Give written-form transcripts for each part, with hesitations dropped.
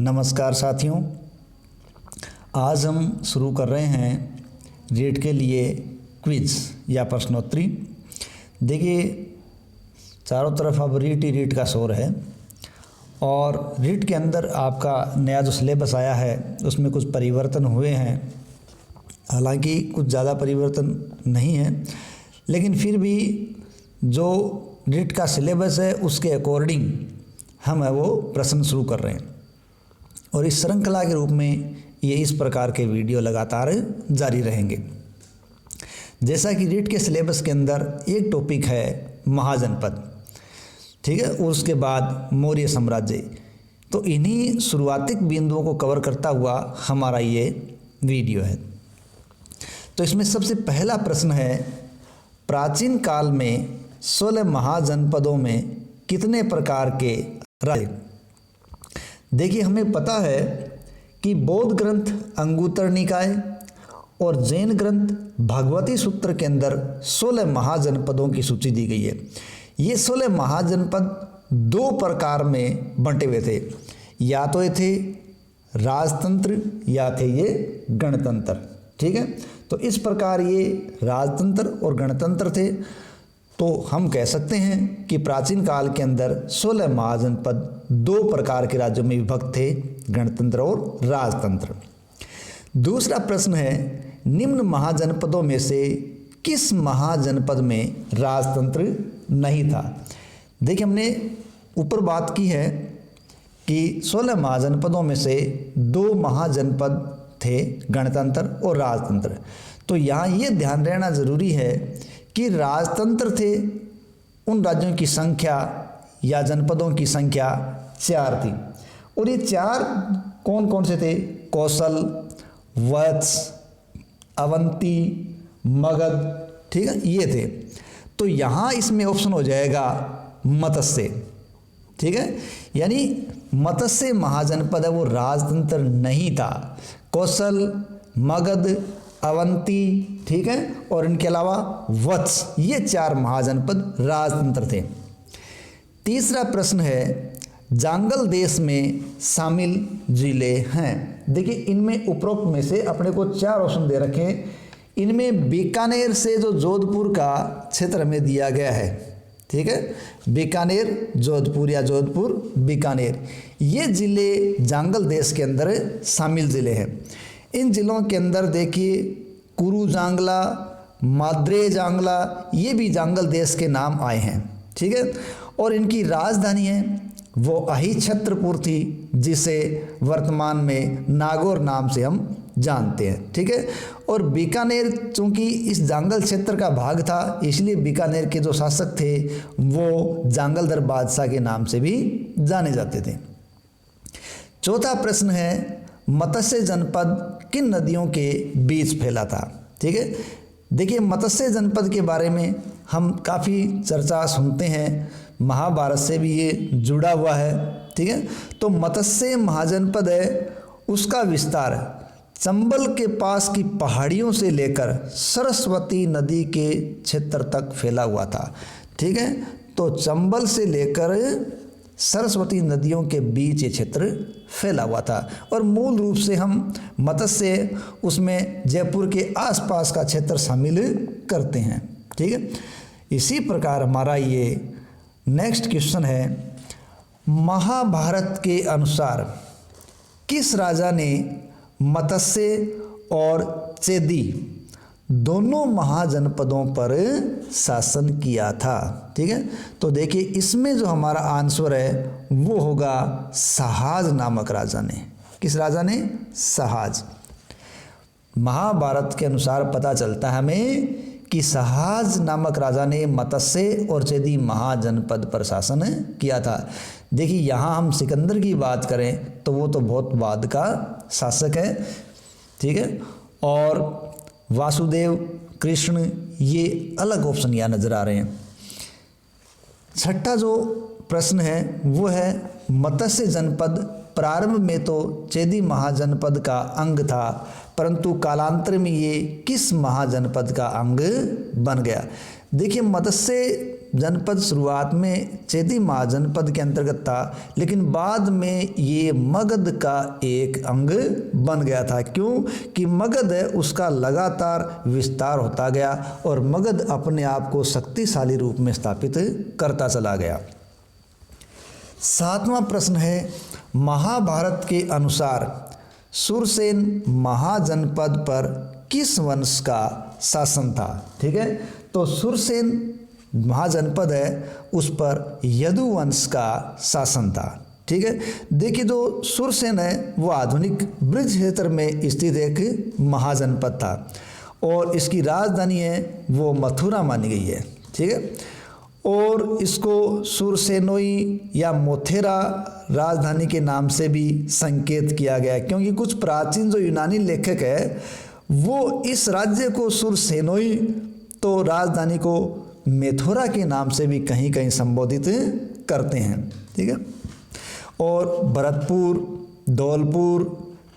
नमस्कार साथियों, आज हम शुरू कर रहे हैं रीट के लिए क्विज या प्रश्नोत्तरी। देखिए, चारों तरफ अब रीट ही रीट का शोर है और रीट के अंदर आपका नया जो सिलेबस आया है उसमें कुछ परिवर्तन हुए हैं। हालांकि कुछ ज़्यादा परिवर्तन नहीं है, लेकिन फिर भी जो रीट का सिलेबस है उसके अकॉर्डिंग हम है वो प्रश्न शुरू कर रहे हैं और इस श्रृंखला के रूप में ये इस प्रकार के वीडियो लगातार जारी रहेंगे। जैसा कि रीट के सिलेबस के अंदर एक टॉपिक है महाजनपद, ठीक है, और उसके बाद मौर्य साम्राज्य। तो इन्हीं शुरुआती बिंदुओं को कवर करता हुआ हमारा ये वीडियो है। तो इसमें सबसे पहला प्रश्न है, प्राचीन काल में 16 महाजनपदों में कितने प्रकार के राज्य? देखिए, हमें पता है कि बौद्ध ग्रंथ अंगुत्तर निकाय और जैन ग्रंथ भगवती सूत्र के अंदर 16 महाजनपदों की सूची दी गई है। ये 16 महाजनपद दो प्रकार में बंटे हुए थे, या तो ये थे राजतंत्र या थे ये गणतंत्र। ठीक है, तो इस प्रकार ये राजतंत्र और गणतंत्र थे। तो हम कह सकते हैं कि प्राचीन काल के अंदर 16 महाजनपद दो प्रकार के राज्यों में विभक्त थे, गणतंत्र और राजतंत्र। दूसरा प्रश्न है, निम्न महाजनपदों में से किस महाजनपद में राजतंत्र नहीं था? देखिए, हमने ऊपर बात की है कि 16 महाजनपदों में से दो महाजनपद थे, गणतंत्र और राजतंत्र। तो यहाँ ये ध्यान रहना जरूरी है कि राजतंत्र थे उन राज्यों की संख्या या जनपदों की संख्या 4 थी, और ये 4 कौन कौन से थे? कौशल, वत्स, अवंती, मगध, ठीक है, ये थे। तो यहाँ इसमें ऑप्शन हो जाएगा मत्स्य। ठीक है, यानी मत्स्य महाजनपद है वो राजतंत्र नहीं था। कौशल, मगध, अवंती, ठीक है, और इनके अलावा वत्स, ये 4 महाजनपद राजतंत्र थे। तीसरा प्रश्न है, जांगल देश में शामिल जिले हैं। देखिए, इनमें उपरोक्त में से अपने को 4 ऑप्शन दे रखे हैं। इनमें बीकानेर से जो जोधपुर का क्षेत्र में दिया गया है, ठीक है, बीकानेर, जोधपुर या जोधपुर, बीकानेर, ये जिले जांगल देश के अंदर शामिल जिले हैं। इन जिलों के अंदर देखिए कुरु जांगला, माद्रे जांगला, ये भी जांगल देश के नाम आए हैं। ठीक है, और इनकी राजधानी है वो अहिछत्रपुर थी, जिसे वर्तमान में नागौर नाम से हम जानते हैं। ठीक है, और बीकानेर चूंकि इस जांगल क्षेत्र का भाग था, इसलिए बीकानेर के जो शासक थे वो जांगलधर बादशाह के नाम से भी जाने जाते थे। चौथा प्रश्न है, मत्स्य जनपद किन नदियों के बीच फैला था? ठीक है, देखिए, मत्स्य जनपद के बारे में हम काफ़ी चर्चा सुनते हैं, महाभारत से भी ये जुड़ा हुआ है। ठीक है, तो मत्स्य महाजनपद है उसका विस्तार चंबल के पास की पहाड़ियों से लेकर सरस्वती नदी के क्षेत्र तक फैला हुआ था। ठीक है, तो चंबल से लेकर सरस्वती नदियों के बीच ये क्षेत्र फैला हुआ था, और मूल रूप से हम मत्स्य उसमें जयपुर के आसपास का क्षेत्र शामिल करते हैं। ठीक है, इसी प्रकार हमारा ये नेक्स्ट क्वेश्चन है, महाभारत के अनुसार किस राजा ने मत्स्य और चेदी दोनों महाजनपदों पर शासन किया था? ठीक है, तो देखिए, इसमें जो हमारा आंसर है वो होगा सहाज नामक राजा ने। किस राजा ने? सहाज। महाभारत के अनुसार पता चलता है हमें कि सहाज नामक राजा ने मत्स्य और चेदी महाजनपद पर शासन किया था। देखिए, यहाँ हम सिकंदर की बात करें तो वो तो बहुत बाद का शासक है। ठीक है, और वासुदेव, कृष्ण, ये अलग ऑप्शन यहाँ नजर आ रहे हैं। छठा जो प्रश्न है वो है, मत्स्य जनपद प्रारंभ में तो चेदी महाजनपद का अंग था, परंतु कालांतर में ये किस महाजनपद का अंग बन गया? देखिए, मत्स्य जनपद शुरुआत में चेदी महाजनपद के अंतर्गत था, लेकिन बाद में ये मगध का एक अंग बन गया था। क्यों कि मगध है उसका लगातार विस्तार होता गया और मगध अपने आप को शक्तिशाली रूप में स्थापित करता चला गया। 7वां प्रश्न है, महाभारत के अनुसार सुरसेन महाजनपद पर किस वंश का शासन था? ठीक है, तो सुरसेन महाजनपद है उस पर यदु वंश का शासन था। ठीक है, देखिए जो सुरसेन है वो आधुनिक ब्रज क्षेत्र में स्थित एक महाजनपद था और इसकी राजधानी है वो मथुरा मानी गई है। ठीक है, और इसको सुरसेनोई या मोथेरा राजधानी के नाम से भी संकेत किया गया है, क्योंकि कुछ प्राचीन जो यूनानी लेखक है वो इस राज्य को सुरसेनोई तो राजधानी को मेथोरा के नाम से भी कहीं कहीं संबोधित करते हैं। ठीक है, और भरतपुर, धौलपुर,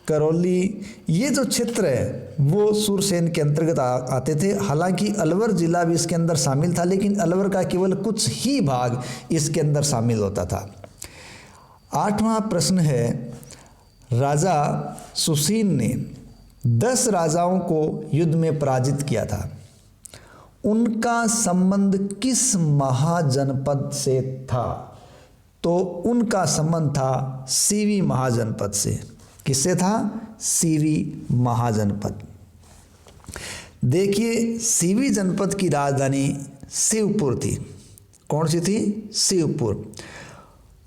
करौली ये जो क्षेत्र है वो सुरसेन के अंतर्गत आते थे। हालांकि अलवर जिला भी इसके अंदर शामिल था, लेकिन अलवर का केवल कुछ ही भाग इसके अंदर शामिल होता था। 8वां प्रश्न है, राजा सुसीन ने 10 राजाओं को युद्ध में पराजित किया था, उनका संबंध किस महाजनपद से था? तो उनका संबंध था सीवी महाजनपद से। किससे था? सीवी महाजनपद। देखिए सीवी जनपद की राजधानी शिवपुर थी। कौन सी थी? शिवपुर।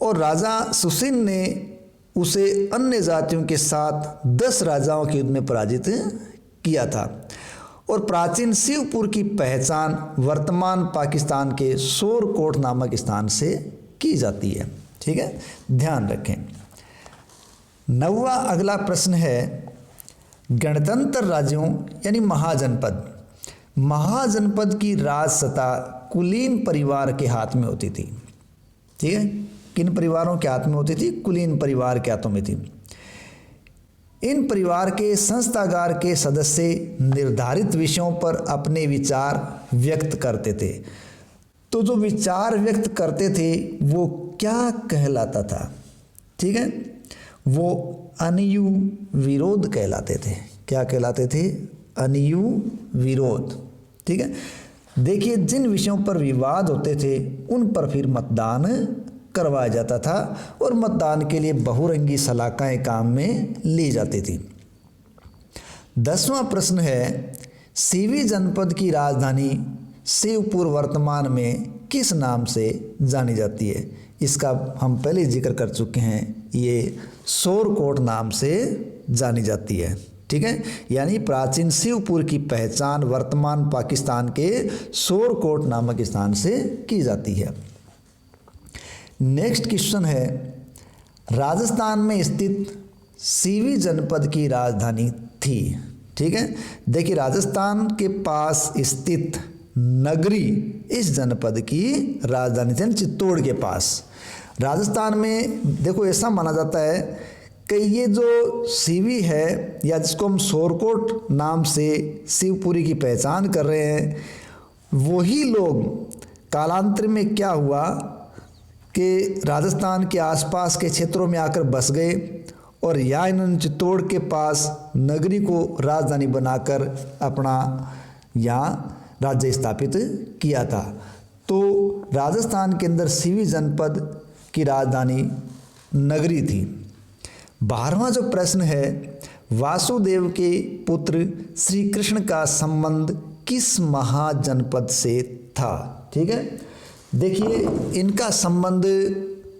और राजा सुसीन ने उसे अन्य जातियों के साथ 10 राजाओं के युद्ध में पराजित किया था। और प्राचीन शिवपुर की पहचान वर्तमान पाकिस्तान के सोरकोट नामक स्थान से की जाती है। ठीक है, ध्यान रखें। 9वां अगला प्रश्न है, गणतंत्र राज्यों यानी महाजनपद, महाजनपद की राज सत्ता कुलीन परिवार के हाथ में होती थी। ठीक है, किन परिवारों के हाथ में होती थी? कुलीन परिवार के हाथों में थी। इन परिवार के संस्थागार के सदस्य निर्धारित विषयों पर अपने विचार व्यक्त करते थे। तो जो विचार व्यक्त करते थे वो क्या कहलाता था? ठीक है, वो अनुयु विरोध कहलाते थे। क्या कहलाते थे? अनुयु विरोध। ठीक है, देखिए जिन विषयों पर विवाद होते थे उन पर फिर मतदान करवाया जाता था और मतदान के लिए बहुरंगी सलाखाएं काम में ली जाती थी। 10वां प्रश्न है, सीवी जनपद की राजधानी शिवपुर वर्तमान में किस नाम से जानी जाती है? इसका हम पहले जिक्र कर चुके हैं, ये सोरकोट नाम से जानी जाती है। ठीक है, यानी प्राचीन शिवपुर की पहचान वर्तमान पाकिस्तान के सोरकोट नामक स्थान से की जाती है। नेक्स्ट क्वेश्चन है, राजस्थान में स्थित सीवी जनपद की राजधानी थी। ठीक है, देखिए राजस्थान के पास स्थित नगरी इस जनपद की राजधानी थी, चित्तौड़ के पास। राजस्थान में देखो ऐसा माना जाता है कि ये जो सीवी है या जिसको हम सोरकोट नाम से शिवपुरी की पहचान कर रहे हैं, वही लोग कालांतर में क्या हुआ कि राजस्थान के आसपास के क्षेत्रों में आकर बस गए और यहाँ इन्होंने चित्तौड़ के पास नगरी को राजधानी बनाकर अपना यहाँ राज्य स्थापित किया था। तो राजस्थान के अंदर सीवी जनपद की राजधानी नगरी थी। 12वां जो प्रश्न है, वासुदेव के पुत्र श्री कृष्ण का संबंध किस महाजनपद से था? ठीक है, देखिए इनका संबंध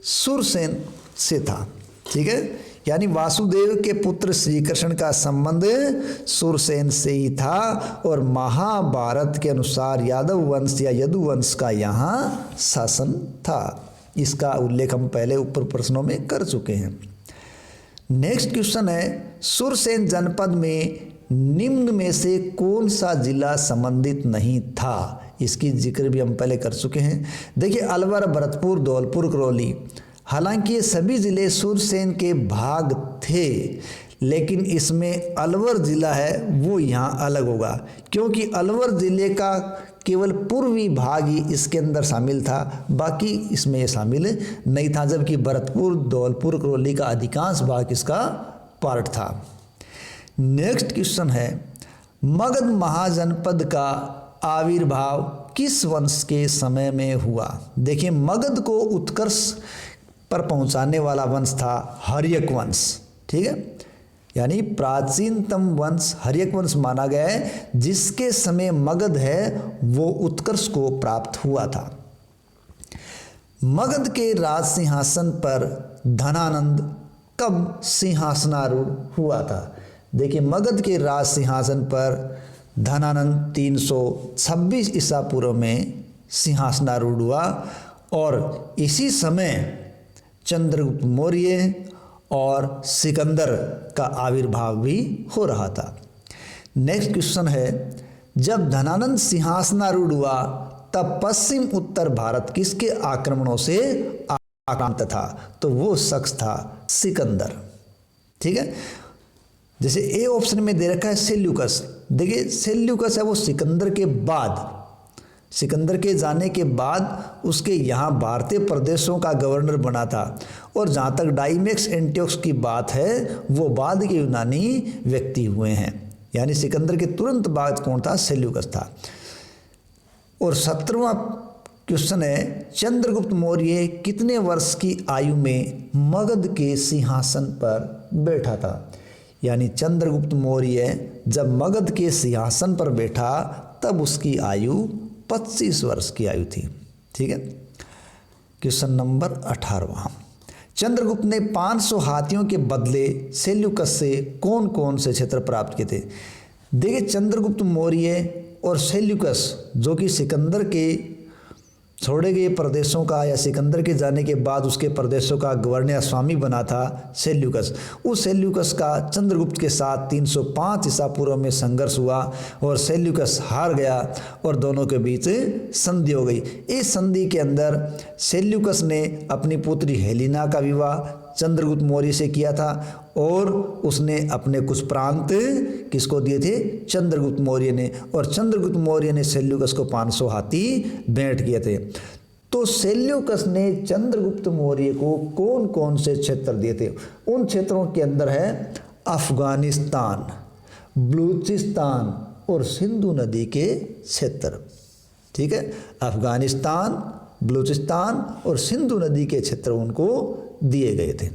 सुरसेन से था। ठीक है, यानी वासुदेव के पुत्र श्री कृष्ण का संबंध सुरसेन से ही था और महाभारत के अनुसार यादव वंश या यदु वंश का यहाँ शासन था। इसका उल्लेख हम पहले ऊपर प्रश्नों में कर चुके हैं। नेक्स्ट क्वेश्चन है, सुरसेन जनपद में निम्न में से कौन सा जिला संबंधित नहीं था? इसकी जिक्र भी हम पहले कर चुके हैं। देखिए अलवर, भरतपुर, धौलपुर, करौली, हालांकि ये सभी जिले सुरसेन के भाग थे, लेकिन इसमें अलवर ज़िला है वो यहाँ अलग होगा, क्योंकि अलवर ज़िले का केवल पूर्वी भाग ही इसके अंदर शामिल था, बाकी इसमें ये शामिल नहीं था, जबकि भरतपुर, धौलपुर, करौली का अधिकांश भाग इसका पार्ट था। नेक्स्ट क्वेश्चन है, मगध महाजनपद का आविर्भाव किस वंश के समय में हुआ? देखिए, मगध को उत्कर्ष पर पहुंचाने वाला वंश था हर्यक वंश, ठीक है, यानी प्राचीनतम वंश हर्यक वंश माना गया है, जिसके समय मगध है वो उत्कर्ष को प्राप्त हुआ था। मगध के राज सिंहासन पर धनानंद कब सिंहासनारूढ़ हुआ था? देखिए, मगध के राज सिंहासन पर धनानंद 326 ईसा पूर्व में सिंहासनारूढ़ हुआ और इसी समय चंद्रगुप्त मौर्य और सिकंदर का आविर्भाव भी हो रहा था। नेक्स्ट क्वेश्चन है, जब धनानंद सिंहासनारूढ़ हुआ तब पश्चिम उत्तर भारत किसके आक्रमणों से आक्रांत था? तो वो शख्स था सिकंदर, ठीक है। जैसे ए ऑप्शन में दे रखा है सेल्यूकस, देखिए सेल्यूकस है वो सिकंदर के बाद, सिकंदर के जाने के बाद उसके यहाँ भारतीय प्रदेशों का गवर्नर बना था। और जहाँ तक डाइमेक्स एंटियोक्स की बात है वो बाद के यूनानी व्यक्ति हुए हैं, यानी सिकंदर के तुरंत बाद कौन था? सेल्यूकस था। और 17वां क्वेश्चन है, चंद्रगुप्त मौर्य कितने वर्ष की आयु में मगध के सिंहासन पर बैठा था? यानी चंद्रगुप्त मौर्य जब मगध के सिंहासन पर बैठा तब उसकी आयु 25 वर्ष की आयु थी, ठीक है। क्वेश्चन नंबर 18वां, चंद्रगुप्त ने 500 हाथियों के बदले सेल्यूकस से कौन कौन से क्षेत्र प्राप्त किए थे? देखिए, चंद्रगुप्त मौर्य और सेल्यूकस जो कि सिकंदर के छोड़े गए प्रदेशों का या सिकंदर के जाने के बाद उसके प्रदेशों का गवर्नर या स्वामी बना था सेल्यूकस। उस सेल्यूकस का चंद्रगुप्त के साथ 305 ईसा पूर्व में संघर्ष हुआ और सेल्यूकस हार गया और दोनों के बीच संधि हो गई। इस संधि के अंदर सेल्यूकस ने अपनी पुत्री हेलिना का विवाह चंद्रगुप्त मौर्य से किया था और उसने अपने कुछ प्रांत किसको दिए थे? चंद्रगुप्त मौर्य ने। और चंद्रगुप्त मौर्य ने सेल्यूकस को 500 हाथी भेंट किए थे। तो सेल्यूकस ने चंद्रगुप्त मौर्य को कौन कौन से क्षेत्र दिए थे? उन क्षेत्रों के अंदर है अफगानिस्तान, बलूचिस्तान और सिंधु नदी के क्षेत्र, ठीक है। अफगानिस्तान, बलूचिस्तान और सिंधु नदी के क्षेत्र उनको दिए गए थे।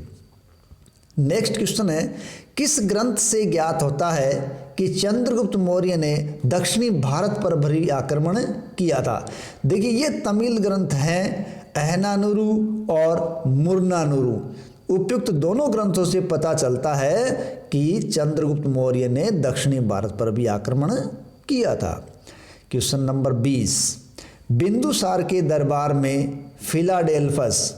नेक्स्ट क्वेश्चन है, किस ग्रंथ से ज्ञात होता है कि चंद्रगुप्त मौर्य ने दक्षिणी भारत पर भारी आक्रमण किया था? देखिए, ये तमिल ग्रंथ हैं अहनानुरु और मुर्नानुरु। उपयुक्त दोनों ग्रंथों से पता चलता है कि चंद्रगुप्त मौर्य ने दक्षिणी भारत पर भी आक्रमण किया था। क्वेश्चन नंबर 20, बिंदुसार के दरबार में फिलाडेल्फस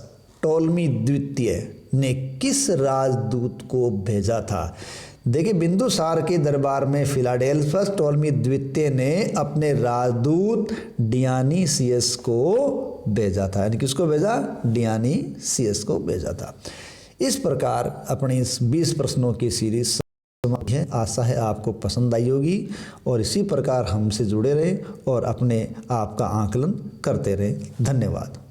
टोलमी द्वितीय ने किस राजदूत को भेजा था? देखिए, बिंदुसार के दरबार में फिलाडेल्फस टोलमी द्वितीय ने अपने राजदूत डियानीसियस को भेजा था, यानी किसको भेजा? डियानीसियस को भेजा था। इस प्रकार अपनी इस 20 प्रश्नों की सीरीज समाप्त है। आशा है आपको पसंद आई होगी और इसी प्रकार हमसे जुड़े रहें और अपने आप का आकलन करते रहें। धन्यवाद।